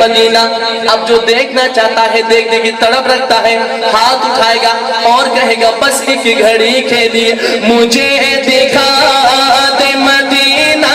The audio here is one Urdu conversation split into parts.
مدینہ اب جو دیکھنا چاہتا ہے دیکھنے کی تڑپ رکھتا ہے ہاتھ اٹھائے گا اور کہے گا بس کی گھڑی کھیلیے مجھے دکھا دے مدینہ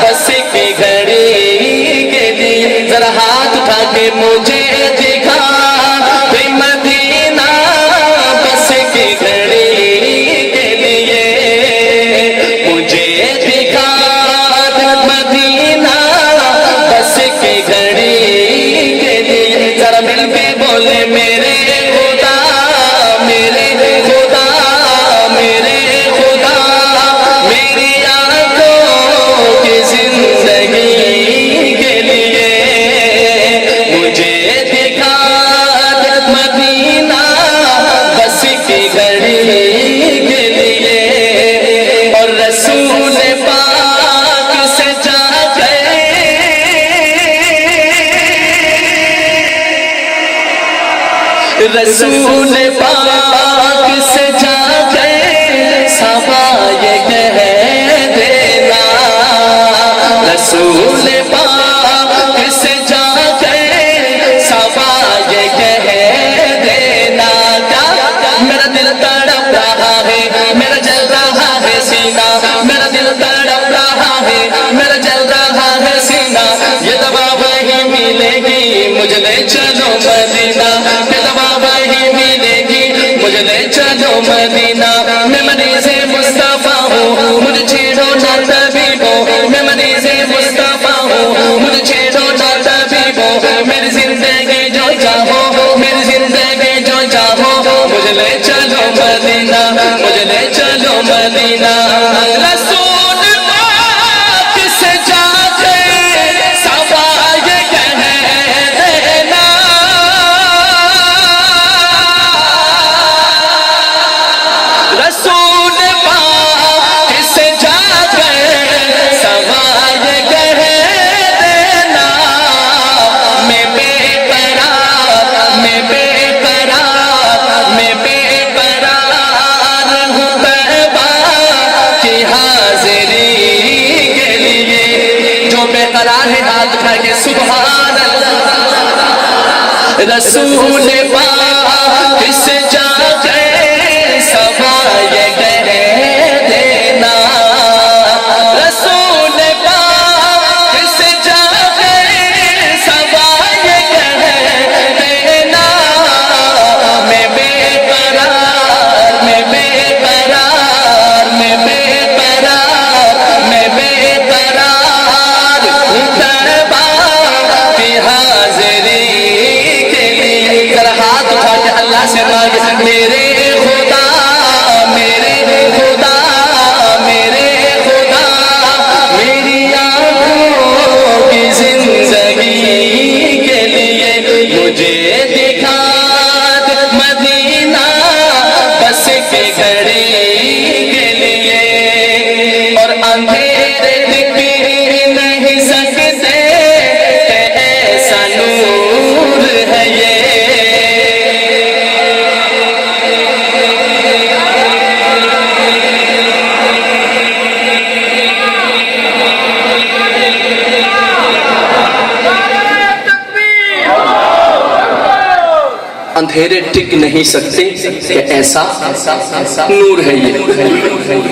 بس کی گھڑی کے لیے ذرا ہاتھ اٹھا کے مجھے دکھا دے مدینہ بس کی گھڑی کے لیے مجھے دکھا دے مدینہ بس کی گھڑی کے لیے ذرا مل کے بولے میرے خدا میرے خدا میرے خدا میری آنکھوں کی زندگی کے لیے مجھے دکھا دے مدینہ بس کی گھڑی کے لیے اور رسول پاک سے جا گئے رسول پاک سے جا گئے صحابہ یہ کہہ دینا رسول پاک سے جا گئے صحابہ یہ کہہ دینا میرا دل تڑپ رہا ہے میرا جل رہا ہے سینہ میرا دل تڑپ رہا ہے میرا جل رہا ہے سینہ یہ دوا وہی ملے گی مجھے لے چلو مدینہ یہ دوا وہی ملے گی مجھے لے چلو مدینہ میں مریض مصطفیٰ ہوں مجھے چھیڑو نہ طبیب ہو میں مریض مصطفیٰ ہوں مجھے چھیڑو نہ طبیب ہو میری زندگی جو چاہو میری زندگی جو چاہو مجھے لے چلو مدینہ مجھے لے چلو مدینہ رسول پاک سے جا کے صحابہ یہ کہہ دینا رسول پاک سے جا کے صحابہ یہ کہہ دینا میں بے قرار میں بے قرار میں بے قرار ہوں طیبہ کی حاضری کے لیے جو بے قرار ہے ہاتھ اٹھا کے سبحان اللہ رسول پاک سے جا کے صحابہ یہ کہہ دینا رسول پاک سے جا کے صحابہ یہ کہہ دینا میں بے قرار میں بے قرار میں بے قرار میں بے قرار ہوں طیبہ کی حاضری کے لیے ذرا ہاتھ اٹھا کے اللہ سے مانگے اندھیرے ٹک نہیں سکتے کہ ایسا نور ہے یہ.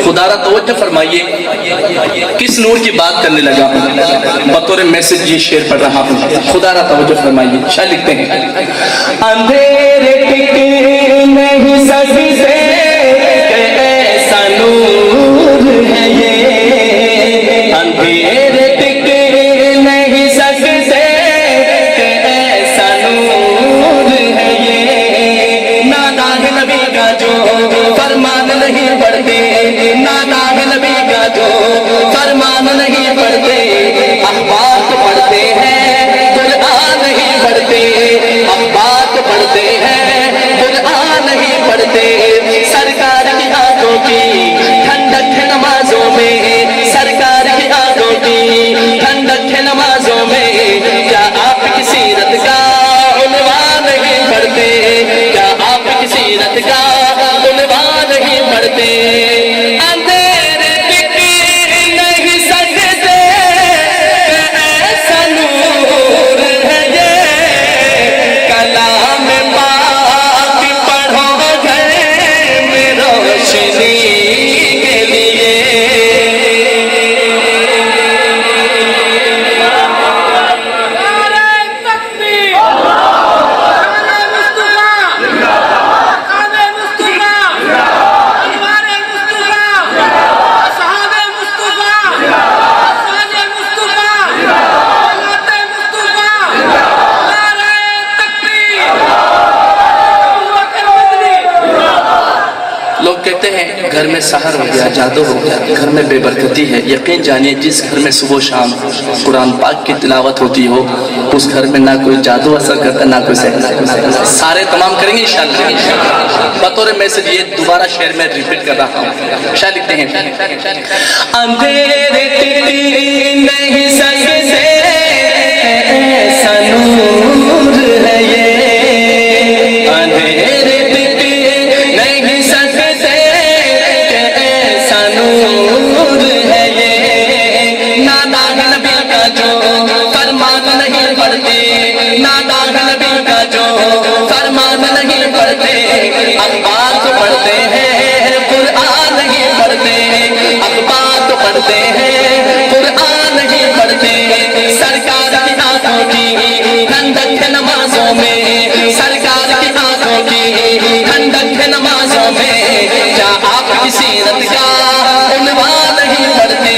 خدا را توجہ فرمائیے, کس نور کی بات کرنے لگا ہوں؟ بطور میسج یہ شعر پڑھ رہا ہوں, خدا را توجہ فرمائیے. شاہ لکھتے ہیں, اندھیرے ٹک نہیں سکتے کہ ایسا نور ہے یہ, اندھیرے ٹک نہیں سکتے کہ ایسا نور ہے یہ. نادان نبی کا جو فرمان نہیں پڑھتے, نادان نبی کا جو فرمان نہیں پڑھتے, اخبار تو پڑھتے ہیں قرآن نہیں پڑھتے, اخبار تو پڑھتے ہیں قرآن نہیں پڑھتے. سرکار کی آنکھوں کی ٹھنڈک ہے نمازوں میں, سرکار کی آنکھوں کی ٹھنڈک ہے نمازوں میں. کیا آپ کی سیرت کا عنوان نہیں پڑھتے, کیا آپ کی سیرت کا عنوان نہیں پڑھتے. اندھیرے ٹک نہیں سکتے کہ ایسا نور ہے یہ, کلام پاک پڑھو گھر میں روشنی کے لیے. لوگ کہتے ہیں گھر میں سحر ہو گیا, جادو ہو گیا, گھر میں بے برکتی ہے. یقین جانیے جس گھر میں صبح و شام قرآن پاک کی تلاوت ہوتی ہو, اس گھر میں نہ کوئی جادو اثر کرتا, نہ کوئی سحر. سارے تمام کریں گے انشاءاللہ. بطور میسج یہ دوبارہ شعر میں ریپیٹ کر رہا ہوں. شاہ لکھتے ہیں, اندھیرے ٹک نہیں سکتے ایسا نور ہے یہ, اندھیرے ٹک نہیں سکتے ایسا نور ہے یہ. نادان نبی کا جو فرمان نہیں پڑھتے, نادان نبی کا جو فرمان نہیں پڑھتے, اخبار تو پڑھتے ہیں قرآن نہیں پڑھتے, اخبار تو پڑھتے ہیں قرآن نہیں پڑھتے. سرکار کی آنکھوں کی ٹھنڈک ہے نمازوں میں, سرکار کی آنکھوں کی ٹھنڈک ہے نمازوں میں. کیا آپ کی سیرت کا عنوان نہیں پڑھتے,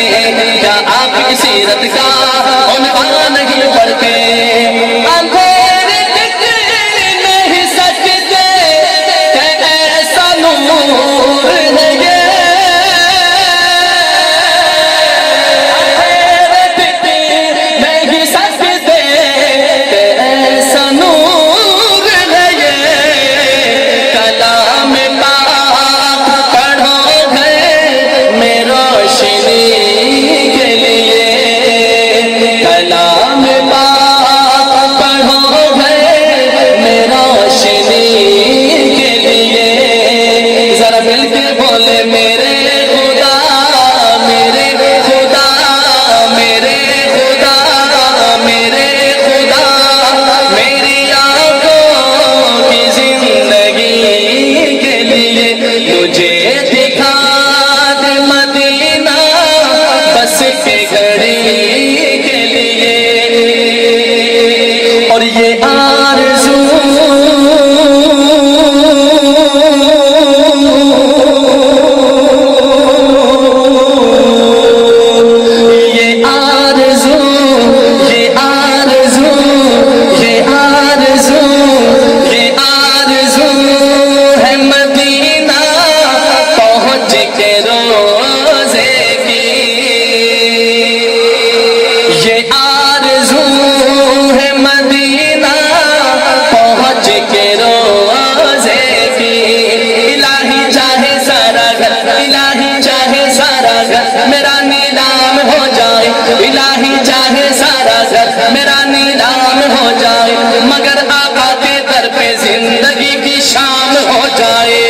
کیا آپ کی سیرت کا عنوان نہیں پڑھتے. اندھیرے ٹک نہیں سکتے کہ ایسا نور ہے یہ, اندھیرے ٹک نہیں سکتے کہ ایسا نور ہے یہ. کلام پاک پڑھو گھر میں روشنی کے لیے, کلام پاک پڑھو گھر میں روشنی کے لیے. ذرا مل کے بولے میرے خدا, میرے خدا, میرے خدا, میرے خدا, میری آنکھوں کی زندگی کے لیے مجھے دکھا دے مدینہ بس کے گھڑی کے لیے. اور یہ آرزو یہ آرزو یہ آرزو یہ آرزو یہ آرزو ہے مدینہ پہنچ کے روزے کی. یہ آرزو ہے مدینہ پہنچ کے روزے کی. الہی چاہے سارا گھر, الہی چاہے سارا گھر میرا نیلام ہو جائے, الہی چاہے سارا گھر میرا نیلام ہو جائے, مگر آقا کے در پہ زندگی کی شام ہو جائے.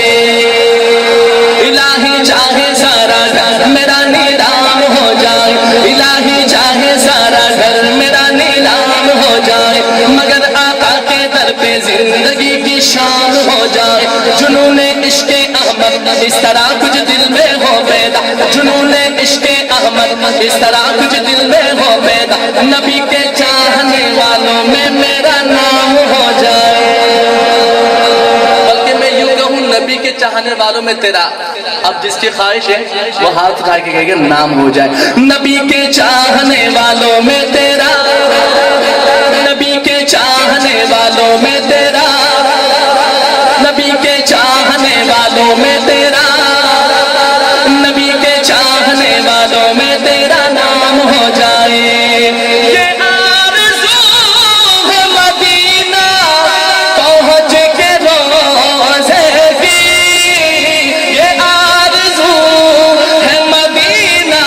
الہی چاہے سارا گھر میرا نیلام ہو جائے, الہی چاہے سارا گھر میرا نیلام ہو جائے, مگر آقا کے در پہ زندگی کی شام طرح کچھ دل میں ہو پیدا جنون عشق احمد اس طرح کچھ دل میں ہو پیدا نبی کے چاہنے والوں میں میرا نام ہو جائے بلکہ میں یوں کہوں نبی کے چاہنے والوں میں تیرا اب جس کی خواہش ہے وہ ہاتھ اٹھا کے کہے گا نام ہو جائے نبی کے چاہنے والوں میں تیرا نبی کے چاہنے والوں میں تیرا نبی کے چاہنے والوں میں تیرا نبی کے چاہنے والوں میں تیرا نام ہو جائے یہ آرزو ہے مدینہ پہنچ کے روزے کی یہ آرزو ہے مدینہ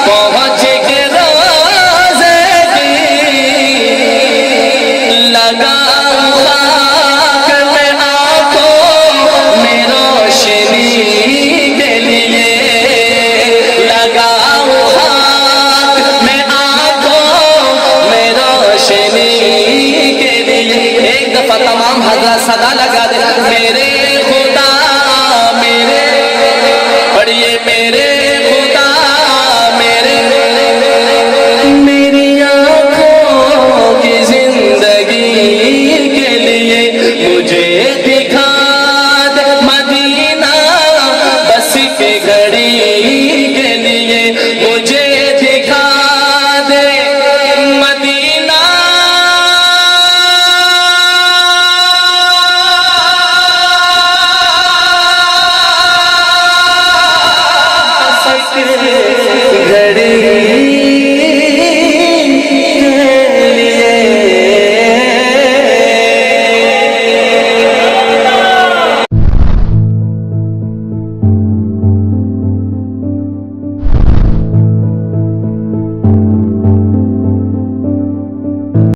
پہنچ کے روزے کی لگا تمام حضرات صدا لگا دے